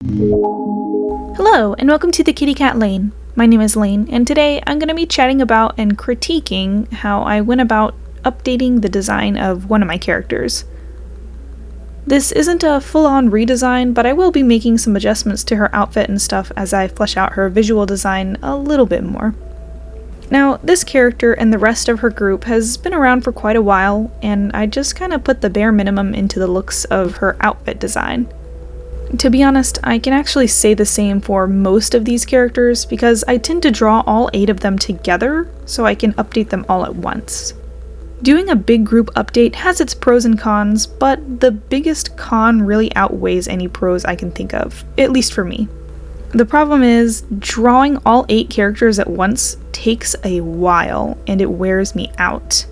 Hello, and welcome to the Kitty Cat Lane. My name is Lane, and today I'm going to be chatting about and critiquing how I went about updating the design of one of my characters. This isn't a full-on redesign, but I will be making some adjustments to her outfit and stuff as I flesh out her visual design a little bit more. Now, this character and the rest of her group has been around for quite a while, and I just kind of put the bare minimum into the looks of her outfit design. To be honest, I can actually say the same for most of these characters because I tend to draw all 8 of them together so I can update them all at once. Doing a big group update has its pros and cons, but the biggest con really outweighs any pros I can think of, at least for me. The problem is, drawing all 8 characters at once takes a while and it wears me out.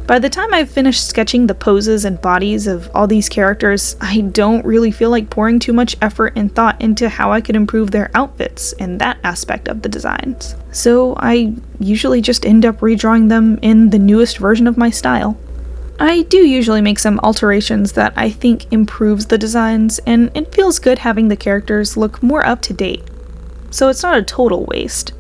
By the time I've finished sketching the poses and bodies of all these characters, I don't really feel like pouring too much effort and thought into how I could improve their outfits and that aspect of the designs. So I usually just end up redrawing them in the newest version of my style. I do usually make some alterations that I think improves the designs, and it feels good having the characters look more up to date. So it's not a total waste.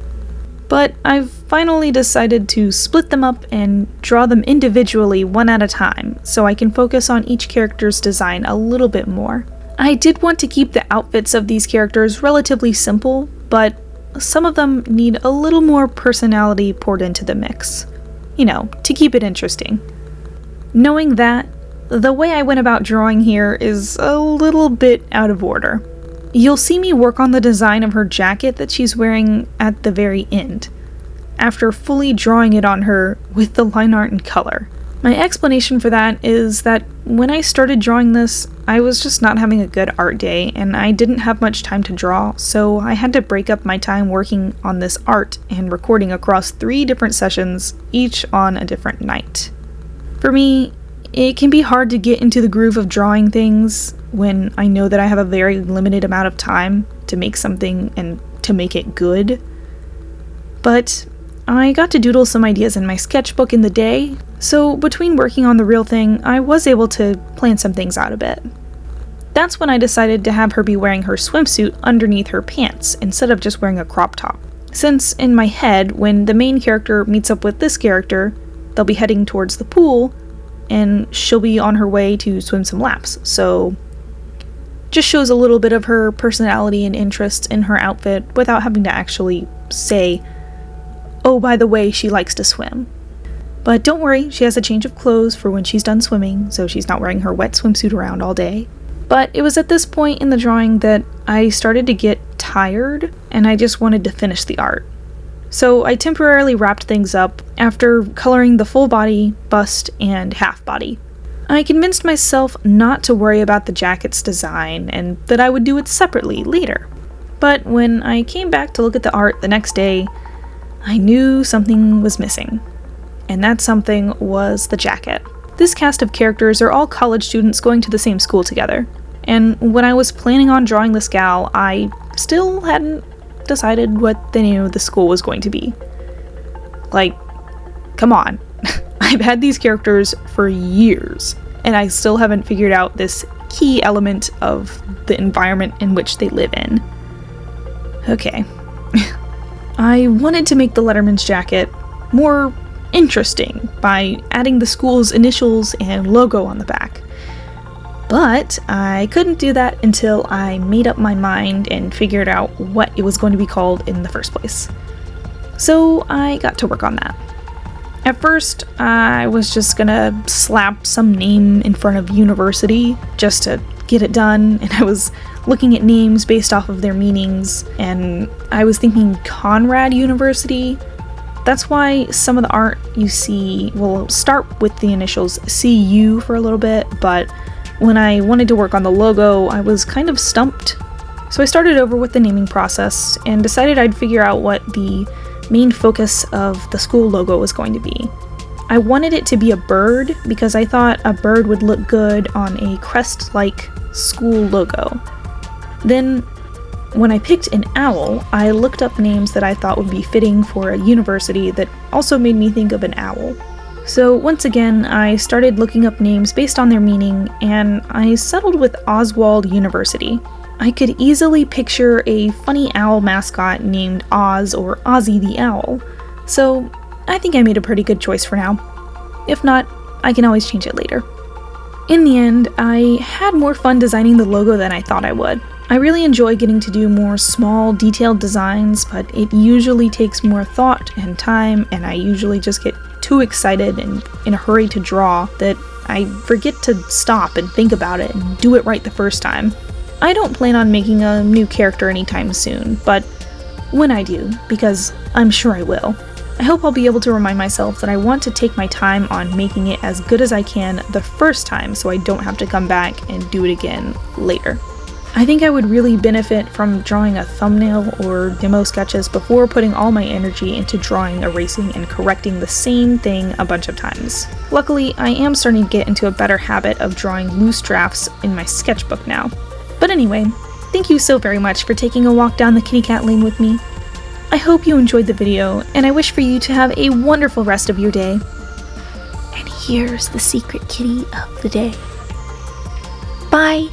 But I've finally decided to split them up and draw them individually one at a time, so I can focus on each character's design a little bit more. I did want to keep the outfits of these characters relatively simple, but some of them need a little more personality poured into the mix. You know, to keep it interesting. Knowing that, the way I went about drawing here is a little bit out of order. You'll see me work on the design of her jacket that she's wearing at the very end, after fully drawing it on her with the line art in color. My explanation for that is that when I started drawing this, I was just not having a good art day and I didn't have much time to draw, so I had to break up my time working on this art and recording across 3 different sessions, each on a different night. For me, it can be hard to get into the groove of drawing things when I know that I have a very limited amount of time to make something and to make it good. But I got to doodle some ideas in my sketchbook in the day, so between working on the real thing, I was able to plan some things out a bit. That's when I decided to have her be wearing her swimsuit underneath her pants instead of just wearing a crop top. Since in my head, when the main character meets up with this character, they'll be heading towards the pool, and she'll be on her way to swim some laps, so just shows a little bit of her personality and interest in her outfit without having to actually say, oh, by the way, she likes to swim. But don't worry, she has a change of clothes for when she's done swimming, so she's not wearing her wet swimsuit around all day. But it was at this point in the drawing that I started to get tired, and I just wanted to finish the art. So I temporarily wrapped things up after coloring the full body, bust, and half body. I convinced myself not to worry about the jacket's design and that I would do it separately later. But when I came back to look at the art the next day, I knew something was missing. And that something was the jacket. This cast of characters are all college students going to the same school together. And when I was planning on drawing this gal, I still hadn't decided what the name of the school was going to be. Like, come on. I've had these characters for years, and I still haven't figured out this key element of the environment in which they live in. Okay. I wanted to make the Letterman's jacket more interesting by adding the school's initials and logo on the back. But I couldn't do that until I made up my mind and figured out what it was going to be called in the first place. So I got to work on that. At first, I was just gonna slap some name in front of university just to get it done, and I was looking at names based off of their meanings, and I was thinking Conrad University. That's why some of the art you see will start with the initials CU for a little bit, but when I wanted to work on the logo, I was kind of stumped. So I started over with the naming process and decided I'd figure out what the main focus of the school logo was going to be. I wanted it to be a bird because I thought a bird would look good on a crest-like school logo. Then, when I picked an owl, I looked up names that I thought would be fitting for a university that also made me think of an owl. So once again, I started looking up names based on their meaning, and I settled with Oswald University. I could easily picture a funny owl mascot named Oz or Ozzy the Owl, so I think I made a pretty good choice for now. If not, I can always change it later. In the end, I had more fun designing the logo than I thought I would. I really enjoy getting to do more small, detailed designs, but it usually takes more thought and time, and I usually just get too excited and in a hurry to draw that I forget to stop and think about it and do it right the first time. I don't plan on making a new character anytime soon, but when I do, because I'm sure I will, I hope I'll be able to remind myself that I want to take my time on making it as good as I can the first time so I don't have to come back and do it again later. I think I would really benefit from drawing a thumbnail or demo sketches before putting all my energy into drawing, erasing, and correcting the same thing a bunch of times. Luckily, I am starting to get into a better habit of drawing loose drafts in my sketchbook now. But anyway, thank you so very much for taking a walk down the kitty cat lane with me. I hope you enjoyed the video, and I wish for you to have a wonderful rest of your day. And here's the secret kitty of the day. Bye!